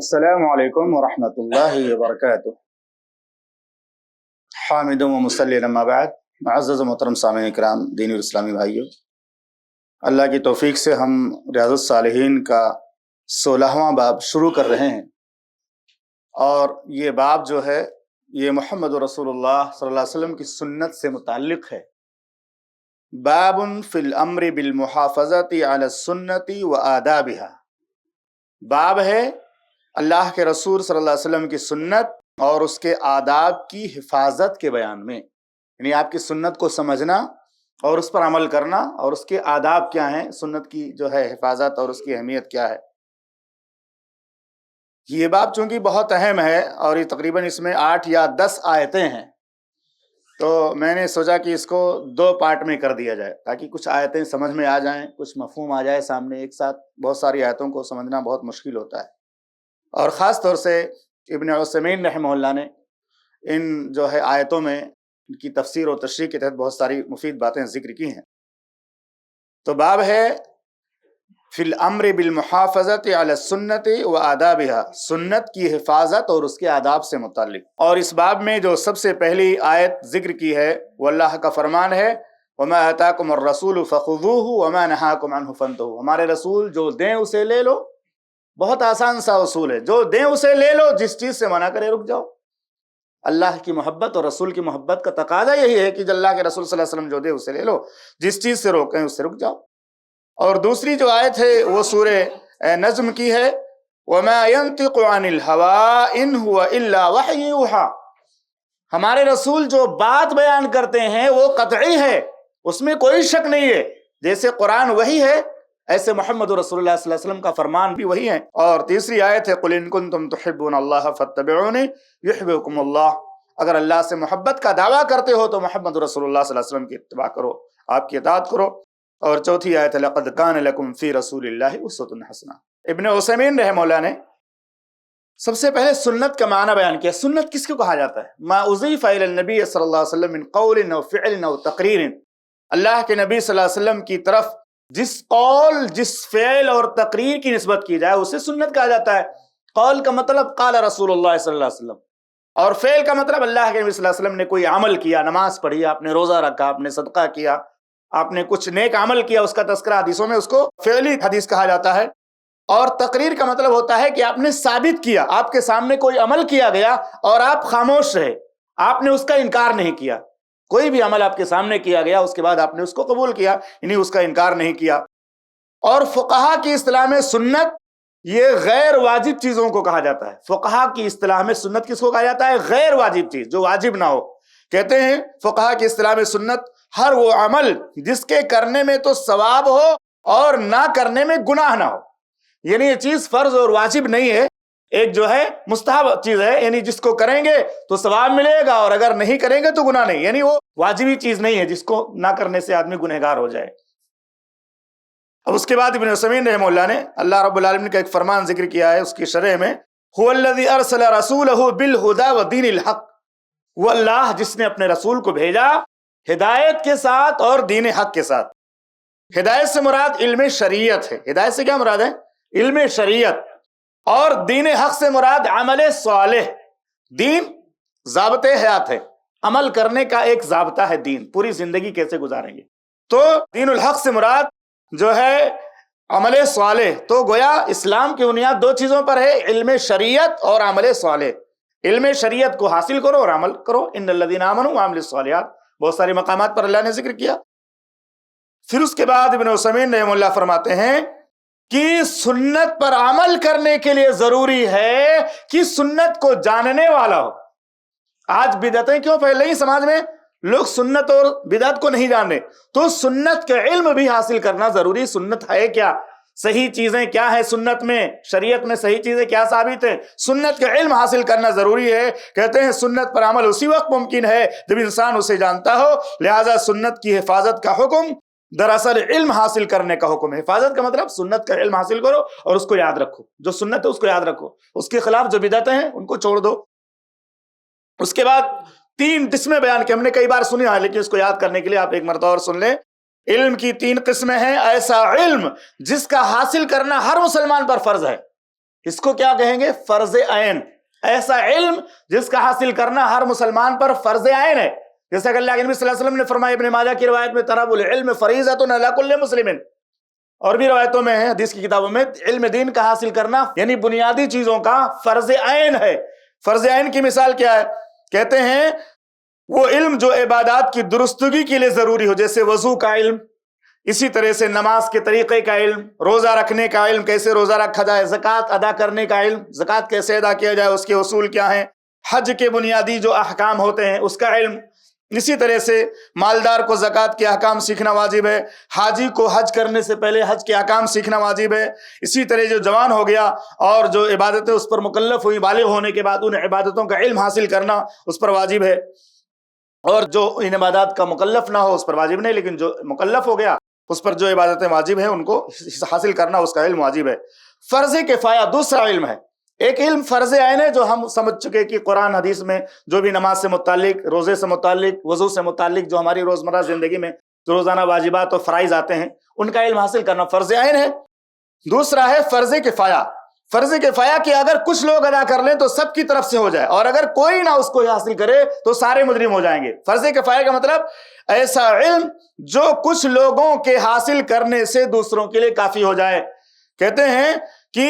السلام علیکم ورحمۃ اللہ وبرکاتہ۔ حامد و مسلم اما بعد، معزز و محترم سامعین اکرام، دینی اور اسلامی بھائیوں، اللہ کی توفیق سے ہم ریاض الصالحین کا 16واں باب شروع کر رہے ہیں، اور یہ باب جو ہے یہ محمد رسول اللہ صلی اللہ علیہ وسلم کی سنت سے متعلق ہے۔ باب فی الامر بالمحافظۃ علی السنت و آدابها، باب ہے اللہ کے رسول صلی اللہ علیہ وسلم کی سنت اور اس کے آداب کی حفاظت کے بیان میں، یعنی آپ کی سنت کو سمجھنا اور اس پر عمل کرنا، اور اس کے آداب کیا ہیں، سنت کی جو ہے حفاظت اور اس کی اہمیت کیا ہے۔ یہ باب چونکہ بہت اہم ہے اور یہ تقریباً اس میں 8 یا 10 آیتیں ہیں، تو میں نے سوچا کہ اس کو 2 پارٹ میں کر دیا جائے تاکہ کچھ آیتیں سمجھ میں آ جائیں، کچھ مفہوم آ جائے سامنے ایک ساتھ۔ بہت ساری آیتوں کو سمجھنا بہت مشکل ہوتا ہے، اور خاص طور سے ابن عثیمین رحمہ اللہ نے ان جو ہے آیتوں میں ان کی تفسیر و تشریح کے تحت بہت ساری مفید باتیں ذکر کی ہیں۔ تو باب ہے فی الامر بالمحافظت علی السنت و آدابها، سنت کی حفاظت اور اس کے آداب سے متعلق۔ اور اس باب میں جو سب سے پہلی آیت ذکر کی ہے وہ اللہ کا فرمان ہے، وما آتاکم الرسول فخذوہ وما نہاکم عنہ فانتہوا، ہمارے رسول جو دیں اسے لے لو۔ بہت آسان سا اصول ہے، جو دیں اسے لے لو، جس چیز سے منع کرے رک جاؤ۔ اللہ کی محبت اور رسول کی محبت کا تقاضا یہی ہے کہ اللہ کے رسول صلی اللہ علیہ وسلم جو دے اسے لے لو، جس چیز سے روکیں اس سے رک جاؤ۔ اور دوسری جو آیت ہے وہ سورہ نجم کی ہے، وَمَا يَنطِقُ عَنِ الْهَوَىٰ إِنْ هُوَ إِلَّا وَحْيٌ يُوحَىٰ، ہمارے رسول جو بات بیان کرتے ہیں وہ قطعی ہے، اس میں کوئی شک نہیں ہے۔ جیسے قرآن وحی ہے، ایسے محمد رسول اللہ صلی اللہ علیہ وسلم کا فرمان بھی وہی ہے۔ اور تیسری آیت ہے، قُلْ إِن كُنتُمْ تُحِبُّونَ اللَّهَ فَاتَّبِعُونِي يُحْبِبْكُمُ اللَّهُ، اگر اللہ سے محبت کا دعویٰ کرتے ہو تو محمد رسول اللہ صلی اللہ علیہ وسلم کی اتباع کرو، آپ کی اطاعت کرو۔ اور چوتھی آیت ہے، لَقَدْ كَانَ لَكُمْ فِي رَسُولِ اللَّهِ أُسْوَةٌ حَسَنَةٌ۔ ابن عثیمین رحمہ اللہ نے سب سے پہلے سنت کا معنی بیان کیا۔ سنت کس کو کہا جاتا ہے؟ ما اضیف الی النبی صلی اللہ علیہ وسلم من قول او فعل او تقریر، اللہ کے نبی صلی اللہ علیہ وسلم کی طرف جس قول، جس فعل اور تقریر کی نسبت کی جائے اسے سنت کہا جاتا ہے۔ قول کا مطلب قال رسول اللہ صلی اللہ علیہ وسلم، اور فعل کا مطلب اللہ کے نبی صلی اللہ علیہ وسلم نے کوئی عمل کیا، نماز پڑھی، آپ نے روزہ رکھا، آپ نے صدقہ کیا، آپ نے کچھ نیک عمل کیا، اس کا تذکرہ حدیثوں میں اس کو فعلی حدیث کہا جاتا ہے۔ اور تقریر کا مطلب ہوتا ہے کہ آپ نے ثابت کیا، آپ کے سامنے کوئی عمل کیا گیا اور آپ خاموش رہے، آپ نے اس کا انکار نہیں کیا۔ کوئی بھی عمل آپ کے سامنے کیا گیا، اس کے بعد آپ نے اس کو قبول کیا، یعنی اس کا انکار نہیں کیا۔ اور فقہا کی اصطلاح میں سنت یہ غیر واجب چیزوں کو کہا جاتا ہے۔ فقہا کی اصطلاح میں سنت کس کو کہا جاتا ہے؟ غیر واجب چیز، جو واجب نہ ہو۔ کہتے ہیں فقہا کی اصطلاح میں سنت ہر وہ عمل جس کے کرنے میں تو ثواب ہو اور نہ کرنے میں گناہ نہ ہو، یعنی یہ چیز فرض اور واجب نہیں ہے، ایک جو ہے مستحب چیز ہے، یعنی جس کو کریں گے تو ثواب ملے گا اور اگر نہیں کریں گے تو گناہ نہیں، یعنی وہ واجبی چیز نہیں ہے جس کو نہ کرنے سے آدمی گنہگار ہو جائے۔ اب اس کے بعد ابن عثیمین رحمہ اللہ نے اللہ رب العالمین کا ایک فرمان ذکر کیا ہے اس کی شرح میں، هو الذی ارسل رسولہ بالہدی ودین الحق، وہ اللہ جس نے اپنے رسول کو بھیجا ہدایت کے ساتھ اور دین حق کے ساتھ۔ ہدایت سے مراد علم شریعت ہے، ہدایت سے کیا مراد ہے؟ علم شریعت۔ اور دین حق سے مراد عمل صالح، دین ضابطِ حیات ہے، عمل کرنے کا ایک ضابطہ ہے، دین پوری زندگی کیسے گزاریں گے۔ تو دین الحق سے مراد جو ہے عمل صالح، تو گویا اسلام کی بنیاد 2 چیزوں پر ہے، علم شریعت اور عمل صالح۔ علم شریعت کو حاصل کرو اور عمل کرو، ان الذین آمنوا وعملوا الصالحات، بہت سارے مقامات پر اللہ نے ذکر کیا۔ پھر اس کے بعد ابن عثیمین رحمہ اللہ فرماتے ہیں کہ سنت پر عمل کرنے کے لیے ضروری ہے کہ سنت کو جاننے والا ہو۔ آج بدعتیں کیوں پھیل رہی سماج میں؟ لوگ سنت اور بدعت کو نہیں جان رہے، تو سنت کا علم بھی حاصل کرنا ضروری۔ سنت ہے کیا، صحیح چیزیں کیا ہیں سنت میں، شریعت میں صحیح چیزیں کیا ثابت ہیں، سنت کا علم حاصل کرنا ضروری ہے۔ کہتے ہیں سنت پر عمل اسی وقت ممکن ہے جب انسان اسے جانتا ہو، لہذا سنت کی حفاظت کا حکم دراصل علم حاصل کرنے کا حکم ہے۔ حفاظت کا مطلب سنت کا علم حاصل کرو اور اس کو یاد رکھو، جو سنت ہے اس کو یاد رکھو، اس کے خلاف جو بدعتیں ہیں ان کو چھوڑ دو۔ اس کے بعد 3 قسمیں بیان کی، ہم نے کئی بار سنی ہے لیکن اس کو یاد کرنے کے لیے آپ ایک مرتبہ اور سن لیں۔ علم کی 3 قسمیں ہیں، ایسا علم جس کا حاصل کرنا ہر مسلمان پر فرض ہے، اس کو کیا کہیں گے؟ فرض عین. ایسا علم جس کا حاصل کرنا ہر مسلمان پر فرض عین ہے. جیسا کہ اللہ کے نبی صلی اللہ علیہ وسلم نے فرمایا ابن ماجہ کی روایت میں، طلب العلم فریضۃ علی کل مسلم. اور بھی روایتوں میں ہے، حدیث کی کتابوں میں، علم دین کا حاصل کرنا یعنی بنیادی چیزوں کا فرض عین ہے. فرض عین کی مثال کیا ہے؟ کہتے ہیں وہ علم جو عبادات کی درستگی کے لیے ضروری ہو، جیسے وضو کا علم، اسی طرح سے نماز کے طریقے کا علم، روزہ رکھنے کا علم، کیسے روزہ رکھا جائے، زکوٰۃ ادا کرنے کا علم، زکوٰۃ کیسے ادا کیا جائے، اس کے اصول کیا ہیں، حج کے بنیادی جو احکام ہوتے ہیں اس کا علم. اسی طرح سے مالدار کو زکوٰۃ کے احکام سیکھنا واجب ہے، حاجی کو حج کرنے سے پہلے حج کے احکام سیکھنا واجب ہے. اسی طرح جو جوان ہو گیا اور جو عبادتیں اس پر مکلف ہوئی بالغ ہونے کے بعد، ان عبادتوں کا علم حاصل کرنا اس پر واجب ہے. اور جو ان عبادات کا مکلف نہ ہو اس پر واجب نہیں، لیکن جو مکلف ہو گیا اس پر جو عبادتیں واجب ہیں ان کو حاصل کرنا اس کا علم واجب ہے. فرض کفایہ دوسرا علم ہے. ایک علم فرض عین ہے جو ہم سمجھ چکے کہ قرآن حدیث میں جو بھی نماز سے متعلق، روزے سے متعلق، وضو سے متعلق جو ہماری روزمرہ زندگی میں جو روزانہ واجبات اور فرائض آتے ہیں ان کا علم حاصل کرنا فرض عین ہے. دوسرا ہے فرض کفایہ. فرض کفایہ کہ اگر کچھ لوگ ادا کر لیں تو سب کی طرف سے ہو جائے، اور اگر کوئی نہ اس کو حاصل کرے تو سارے مجرم ہو جائیں گے. فرض کفایہ کا مطلب ایسا علم جو کچھ لوگوں کے حاصل کرنے سے دوسروں کے لیے کافی ہو جائے. کہتے ہیں کہ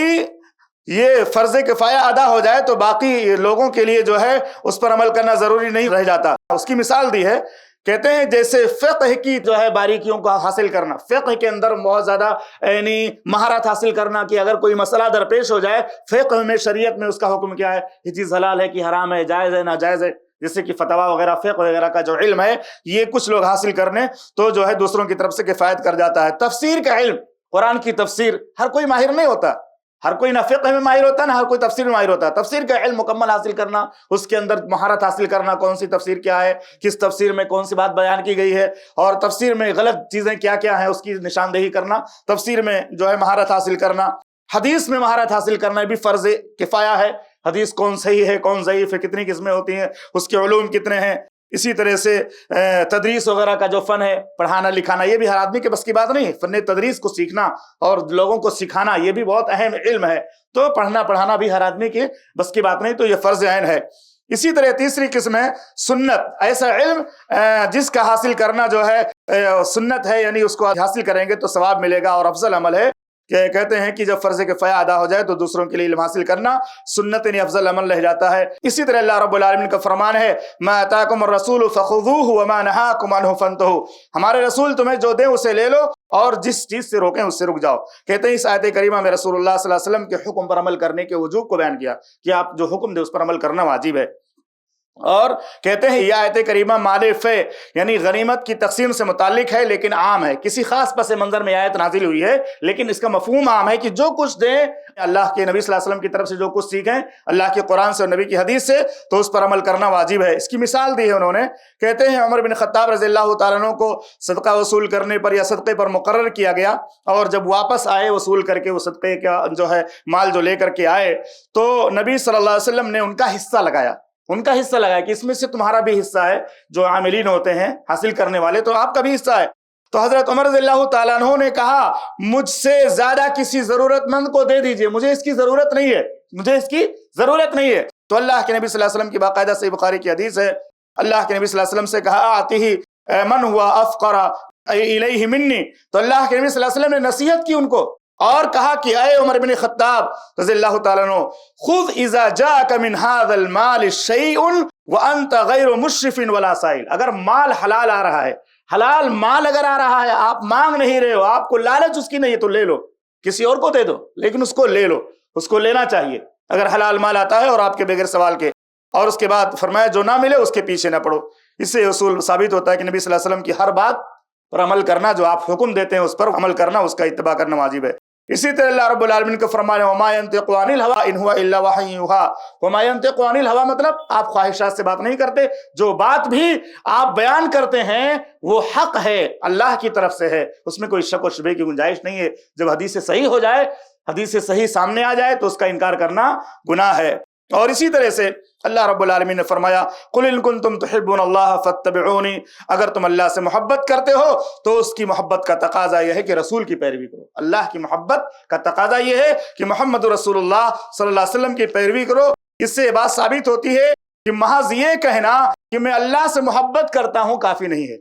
یہ فرض کفایہ ادا ہو جائے تو باقی لوگوں کے لیے جو ہے اس پر عمل کرنا ضروری نہیں رہ جاتا. اس کی مثال دی ہے، کہتے ہیں جیسے فقہ کی جو ہے باریکیوں کا حاصل کرنا، فقہ کے اندر بہت زیادہ یعنی مہارت حاصل کرنا کہ اگر کوئی مسئلہ درپیش ہو جائے فقہ میں، شریعت میں اس کا حکم کیا ہے، یہ چیز حلال ہے کہ حرام ہے، جائز ہے ناجائز ہے، جیسے کہ فتویٰ وغیرہ، فقہ وغیرہ کا جو علم ہے یہ کچھ لوگ حاصل کرنے تو جو ہے دوسروں کی طرف سے کفایت کر جاتا ہے. تفسیر کا علم، قرآن کی تفسیر، ہر کوئی ماہر نہیں ہوتا، ہر کوئی نہ فقہ میں ماہر ہوتا ہے نہ ہر کوئی تفسیر میں ماہر ہوتا ہے. تفسیر کا علم مکمل حاصل کرنا، اس کے اندر مہارت حاصل کرنا، کون سی تفسیر کیا ہے، کس تفسیر میں کون سی بات بیان کی گئی ہے، اور تفسیر میں غلط چیزیں کیا کیا ہیں اس کی نشاندہی کرنا، تفسیر میں جو ہے مہارت حاصل کرنا. حدیث میں مہارت حاصل کرنا بھی فرض کفایہ ہے. حدیث کون صحیح ہے، کون ضعیف ہے، کتنی قسمیں ہوتی ہیں، اس کے علوم کتنے ہیں. اسی طرح سے تدریس وغیرہ کا جو فن ہے، پڑھانا لکھانا، یہ بھی ہر آدمی کے بس کی بات نہیں ہے. فن تدریس کو سیکھنا اور لوگوں کو سکھانا یہ بھی بہت اہم علم ہے. تو پڑھنا پڑھانا بھی ہر آدمی کے بس کی بات نہیں، تو یہ فرض عین ہے. اسی طرح تیسری قسم ہے سنت. ایسا علم جس کا حاصل کرنا جو ہے سنت ہے، یعنی اس کو حاصل کریں گے تو ثواب ملے گا اور افضل عمل ہے. کہ کہتے ہیں کہ جب فرض کفایہ ادا ہو جائے تو دوسروں کے لیے علم حاصل کرنا سنت یعنی افضل عمل رہ جاتا ہے. اسی طرح اللہ رب العالمین کا فرمان ہے، ما اتاکم الرسول فخذوہ وما نہاکم عنہ فانتہوا. ہمارے رسول تمہیں جو دیں اسے لے لو اور جس چیز سے روکیں اس سے رک جاؤ. کہتے ہیں اس آیت کریمہ میں رسول اللہ صلی اللہ علیہ وسلم کے حکم پر عمل کرنے کے وجوب کو بیان کیا کہ آپ جو حکم دیں اس پر عمل کرنا واجب ہے. اور کہتے ہیں یہ آیت کریمہ مال فے یعنی غنیمت کی تقسیم سے متعلق ہے، لیکن عام ہے. کسی خاص پس منظر میں آیت نازل ہوئی ہے، لیکن اس کا مفہوم عام ہے کہ جو کچھ دیں اللہ کے نبی صلی اللہ علیہ وسلم کی طرف سے، جو کچھ سیکھیں اللہ کے قرآن سے اور نبی کی حدیث سے، تو اس پر عمل کرنا واجب ہے. اس کی مثال دی ہے انہوں نے. کہتے ہیں عمر بن خطاب رضی اللہ تعالیٰ عنہ کو صدقہ وصول کرنے پر یا صدقے پر مقرر کیا گیا، اور جب واپس آئے وصول کر کے وہ صدقے کا جو ہے مال جو لے کر کے آئے، تو نبی صلی اللہ علیہ وسلم نے ان کا حصہ لگایا. ان کا حصہ لگایا کہ اس میں سے تمہارا بھی حصہ ہے، جو عاملین ہوتے ہیں حاصل کرنے والے، تو آپ کا بھی حصہ ہے. تو حضرت عمر رضی اللہ تعالیٰ عنہ نے کہا مجھ سے زیادہ کسی ضرورت مند کو دے دیجئے، مجھے اس کی ضرورت نہیں ہے، مجھے اس کی ضرورت نہیں ہے. تو اللہ کے نبی صلی اللہ علیہ وسلم کی باقاعدہ صحیح بخاری کی حدیث ہے، اللہ کے نبی صلی اللہ علیہ وسلم سے کہا آتیہ من ہوا افقر الیہ منی. تو اللہ کے نبی صلی اللہ علیہ وسلم نے نصیحت کی ان کو اور کہا کہ اے عمر بن خطاب رضی اللہ تعالیٰ عنہ، خذ اذا جاءک من هذا المال شیء وانت غیر مشرف ولا سائل. اگر مال حلال آ رہا ہے، حلال مال اگر آ رہا ہے، آپ مانگ نہیں رہے ہو، آپ کو لالچ اس کی نہیں ہے، تو لے لو، کسی اور کو دے دو، لیکن اس کو لے لو، اس کو لینا چاہیے اگر حلال مال آتا ہے اور آپ کے بغیر سوال کے. اور اس کے بعد فرمایا جو نہ ملے اس کے پیچھے نہ پڑو. اس سے اصول ثابت ہوتا ہے کہ نبی صلی اللہ علیہ وسلم کی ہر بات پر عمل کرنا، جو آپ حکم دیتے ہیں اس پر عمل کرنا، اس کا اتباع کرنا واجب ہے. اسی طرح اللہ رب العالمین کا فرمان ہے وما ينطق عن الهوى ان هو الا وحی یوحى. وما ينطق عن الهوى مطلب آپ خواہشات سے بات نہیں کرتے، جو بات بھی آپ بیان کرتے ہیں وہ حق ہے، اللہ کی طرف سے ہے، اس میں کوئی شک و شبہ کی گنجائش نہیں ہے. جب حدیث صحیح ہو جائے، حدیث صحیح سامنے آ جائے تو اس کا انکار کرنا گناہ ہے. اور اسی طرح سے اللہ رب العالمین نے فرمایا قل ان کنتم تحبون اللہ فاتبعونی، اگر تم اللہ سے محبت کرتے ہو تو اس کی محبت کا تقاضا یہ ہے کہ رسول کی پیروی کرو۔ اللہ کی محبت کا تقاضا یہ ہے کہ محمد رسول اللہ صلی اللہ علیہ وسلم کی پیروی کرو۔ اس سے یہ بات ثابت ہوتی ہے کہ محض یہ کہنا کہ میں اللہ سے محبت کرتا ہوں کافی نہیں ہے،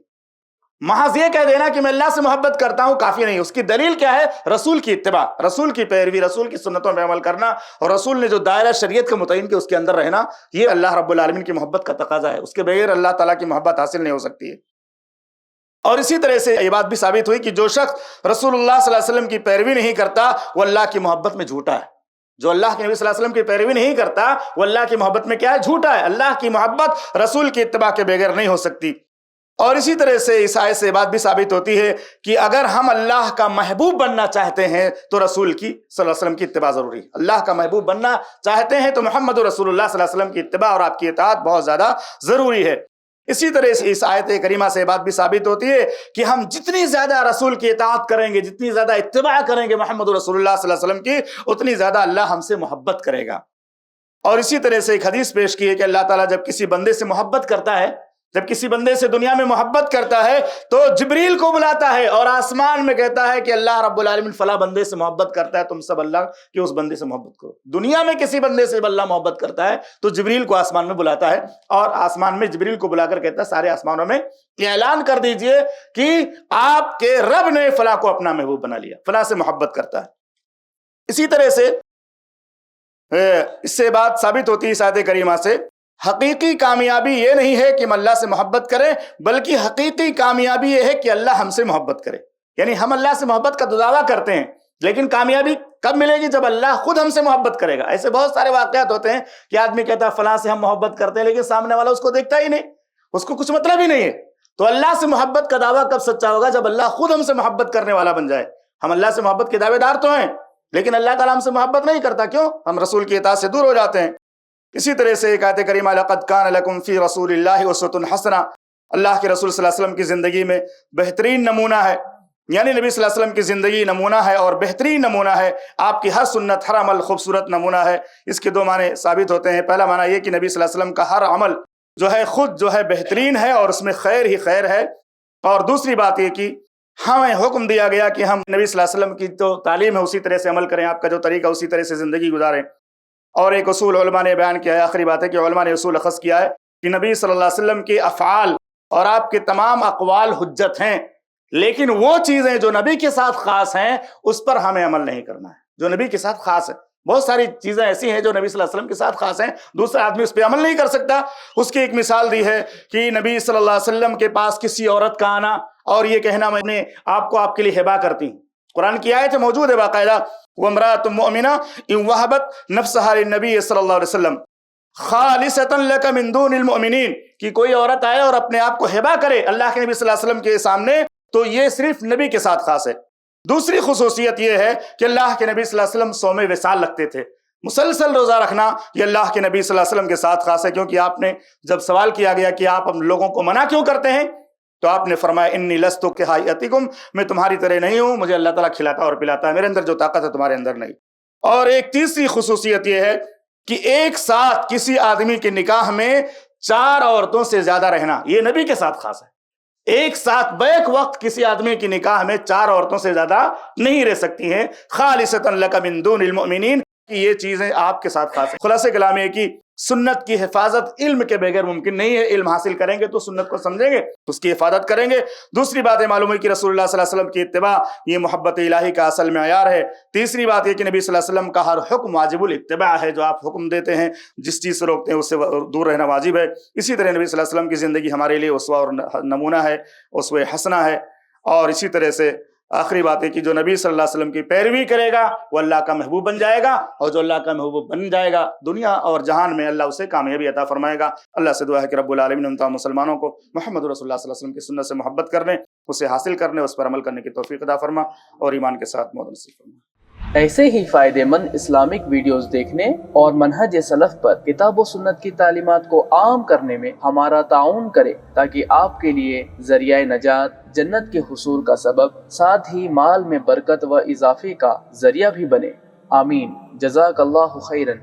محض یہ کہہ دینا کہ میں اللہ سے محبت کرتا ہوں کافی نہیں۔ اس کی دلیل کیا ہے؟ رسول کی اتباع، رسول کی پیروی، رسول کی سنتوں پہ عمل کرنا، اور رسول نے جو دائرہ شریعت کا متعین کیا اس کے اندر رہنا، یہ اللہ رب العالمین کی محبت کا تقاضا ہے۔ اس کے بغیر اللہ تعالیٰ کی محبت حاصل نہیں ہو سکتی ہے۔ اور اسی طرح سے یہ بات بھی ثابت ہوئی کہ جو شخص رسول اللہ صلی اللہ علیہ وسلم کی پیروی نہیں کرتا وہ اللہ کی محبت میں جھوٹا ہے۔ جو اللہ کے نبی صلی اللہ علیہ وسلم کی پیروی نہیں کرتا وہ اللہ کی محبت میں کیا ہے؟ جھوٹا ہے۔ اللہ کی محبت رسول کی اتباع کے بغیر نہیں ہو سکتی۔ اور اسی طرح سے اس آیت سے بات بھی ثابت ہوتی ہے کہ اگر ہم اللہ کا محبوب بننا چاہتے ہیں تو رسول کی صلی اللہ علیہ وسلم کی اتباع ضروری ہے۔ اللہ کا محبوب بننا چاہتے ہیں تو محمد رسول اللہ صلی اللہ علیہ وسلم کی اتباع اور آپ کی اطاعت بہت زیادہ ضروری ہے۔ اسی طرح سے اس آیت کریمہ سے بات بھی ثابت ہوتی ہے کہ ہم جتنی زیادہ رسول کی اطاعت کریں گے، جتنی زیادہ اتباع کریں گے محمد رسول اللہ صلی اللہ علیہ وسلم کی، اتنی زیادہ اللہ ہم سے محبت کرے گا۔ اور اسی طرح سے ایک حدیث پیش کی ہے کہ اللہ تعالیٰ جب کسی بندے سے محبت کرتا ہے، جب کسی بندے سے دنیا میں محبت کرتا ہے تو جبریل کو بلاتا ہے اور آسمان میں کہتا ہے کہ اللہ رب العالمین فلاں بندے سے محبت کرتا ہے، تم سب اللہ کے اس بندے سے محبت کرو۔ دنیا میں کسی بندے سے اللہ محبت کرتا ہے تو جبریل کو آسمان میں بلاتا ہے، اور آسمان میں جبریل کو بلا کر کہتا ہے سارے آسمانوں میں اعلان کر دیجئے کہ آپ کے رب نے فلاں کو اپنا محبوب بنا لیا، فلاں سے محبت کرتا ہے۔ اسی طرح سے اس سے بات ثابت ہوتی ہے اس آیت کریمہ سے، حقیقی کامیابی یہ نہیں ہے کہ ہم اللہ سے محبت کریں، بلکہ حقیقی کامیابی یہ ہے کہ اللہ ہم سے محبت کرے۔ یعنی ہم اللہ سے محبت کا دعویٰ کرتے ہیں، لیکن کامیابی کب ملے گی؟ جب اللہ خود ہم سے محبت کرے گا۔ ایسے بہت سارے واقعات ہوتے ہیں کہ آدمی کہتا ہے فلاں سے ہم محبت کرتے ہیں، لیکن سامنے والا اس کو دیکھتا ہی نہیں، اس کو کچھ مطلب ہی نہیں ہے۔ تو اللہ سے محبت کا دعویٰ کب سچا ہوگا؟ جب اللہ خود ہم سے محبت کرنے والا بن جائے۔ ہم اللہ سے محبت کے دعوے دار تو ہیں، لیکن اللہ تعالیٰ ہم سے محبت نہیں کرتا، کیوں؟ ہم رسول کی اطاعت سے دور ہو جاتے ہیں۔ اسی طرح سے ایک آیت کریمہ لقد کان لکم فی رسول اللہ اسوۃ حسنہ، اللہ کے رسول صلی اللہ علیہ وسلم کی زندگی میں بہترین نمونہ ہے، یعنی نبی صلی اللہ علیہ وسلم کی زندگی نمونہ ہے اور بہترین نمونہ ہے۔ آپ کی ہر سنت، ہر عمل خوبصورت نمونہ ہے۔ اس کے دو معنی ثابت ہوتے ہیں۔ پہلا معنی یہ کہ نبی صلی اللہ علیہ وسلم کا ہر عمل جو ہے خود جو ہے بہترین ہے اور اس میں خیر ہی خیر ہے، اور دوسری بات یہ کہ ہمیں حکم دیا گیا کہ ہم نبی صلی اللہ علیہ وسلم کی جو تعلیم ہے اسی طرح سے عمل کریں، آپ کا جو طریقہ اسی طرح سے زندگی گزاریں۔ اور ایک اصول علماء نے بیان کیا ہے، آخری بات ہے کہ علماء نے اصول اخذ کیا ہے کہ نبی صلی اللہ علیہ وسلم کے افعال اور آپ کے تمام اقوال حجت ہیں، لیکن وہ چیزیں جو نبی کے ساتھ خاص ہیں اس پر ہمیں عمل نہیں کرنا ہے، جو نبی کے ساتھ خاص ہے۔ بہت ساری چیزیں ایسی ہیں جو نبی صلی اللہ علیہ وسلم کے ساتھ خاص ہیں، دوسرا آدمی اس پہ عمل نہیں کر سکتا۔ اس کی ایک مثال دی ہے کہ نبی صلی اللہ علیہ وسلم کے پاس کسی عورت کا آنا اور یہ کہنا میں نے آپ کو آپ کے لیے ہبہ کرتی ہوں۔ قرآن کی آیت موجود ہے باقاعدہ، وَامْرَأَةٌ مُؤْمِنَةٌ إِنْ وَهَبَتْ نَفْسَهَا لِلنَّبِيِّ صلی اللہ علیہ وسلم خَالِصَةً لَكَ مِن دُونِ الْمُؤْمِنِينَ، کہ کوئی عورت آئے اور اپنے آپ کو ہبہ کرے اللہ کے نبی صلی اللہ علیہ وسلم کے سامنے، تو یہ صرف نبی کے ساتھ خاص ہے۔ دوسری خصوصیت یہ ہے کہ اللہ کے نبی صلی اللہ علیہ وسلم صوم وصال رکھتے تھے، مسلسل روزہ رکھنا یہ اللہ کے نبی صلی اللہ علیہ وسلم کے ساتھ خاص ہے۔ کیونکہ آپ نے جب سوال کیا گیا کہ آپ ہم لوگوں کو منع کیوں کرتے ہیں، تو آپ نے فرمایا انی لست کہیئتکم، میں تمہاری طرح نہیں ہوں، مجھے اللہ تعالیٰ کھلاتا اور پلاتا ہے، میرے اندر جو طاقت ہے تمہارے اندر نہیں۔ اور ایک تیسری خصوصیت یہ ہے کہ ایک ساتھ کسی آدمی کے نکاح میں 4 عورتوں سے زیادہ رہنا یہ نبی کے ساتھ خاص ہے۔ ایک ساتھ بیک وقت کسی آدمی کی نکاح میں 4 عورتوں سے زیادہ نہیں رہ سکتی ہیں، خالصۃ لک من دون المؤمنین، کہ یہ چیزیں آپ کے ساتھ خاص ہیں۔ خلاصہ کلام یہ کہ سنت کی حفاظت علم کے بغیر ممکن نہیں ہے۔ علم حاصل کریں گے تو سنت کو سمجھیں گے، اس کی حفاظت کریں گے۔ دوسری بات یہ معلوم ہوئی کہ رسول اللہ صلی اللہ علیہ وسلم کی اتباع یہ محبت الہی کا اصل معیار ہے۔ تیسری بات یہ کہ نبی صلی اللہ علیہ وسلم کا ہر حکم واجب الاتباع ہے، جو آپ حکم دیتے ہیں جس چیز سے روکتے ہیں اس سے دور رہنا واجب ہے۔ اسی طرح نبی صلی اللہ علیہ وسلم کی زندگی ہمارے لیے اسوہ اور نمونہ ہے، اسوہ حسنہ ہے۔ اور اسی طرح سے آخری بات ہے کہ جو نبی صلی اللہ علیہ وسلم کی پیروی کرے گا وہ اللہ کا محبوب بن جائے گا، اور جو اللہ کا محبوب بن جائے گا دنیا اور جہان میں اللہ اسے کامیابی عطا فرمائے گا۔ اللہ سے دعا ہے کہ رب العالمین ان تمام مسلمانوں کو محمد رسول اللہ صلی اللہ علیہ وسلم کی سنت سے محبت کرنے، اسے حاصل کرنے، اس پر عمل کرنے کی توفیق عطا فرما، اور ایمان کے ساتھ موت نصیب فرما۔ ایسے ہی فائدہ مند اسلامک ویڈیوز دیکھنے اور منہج سلف پر کتاب و سنت کی تعلیمات کو عام کرنے میں ہمارا تعاون کریں، تاکہ آپ کے لیے ذریعہ نجات، جنت کے حصول کا سبب، ساتھ ہی مال میں برکت و اضافے کا ذریعہ بھی بنے۔ آمین۔ جزاک اللہ خیرن۔